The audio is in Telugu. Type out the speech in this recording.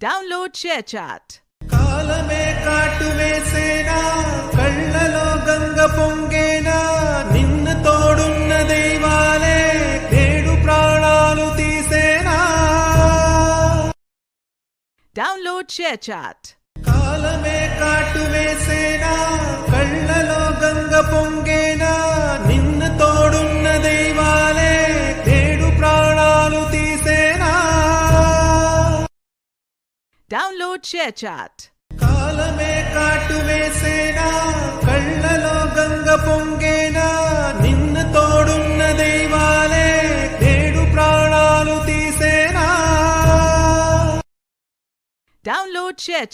Download ShareChat. కాలమే కాటు వేసేనా కళ్ళలో గంగ పొంగేనా నిన్న తోడున్న దైవాలే నేడు ప్రాణాలు తీసేనా Download ShareChat. కాలమే కాటు వేసేనా కళ్ళలో గంగ పొంగేనా నిన్న తోడున్న దైవాలే నేడు ప్రాణాలు తీసేనా Download ShareChat. కాలమే కాటు వేసేనా కళ్ళలో గంగ పొంగేనా నిన్న తోడున్న దైవాలే నేడు ప్రాణాలు తీసేనా Download ShareChat.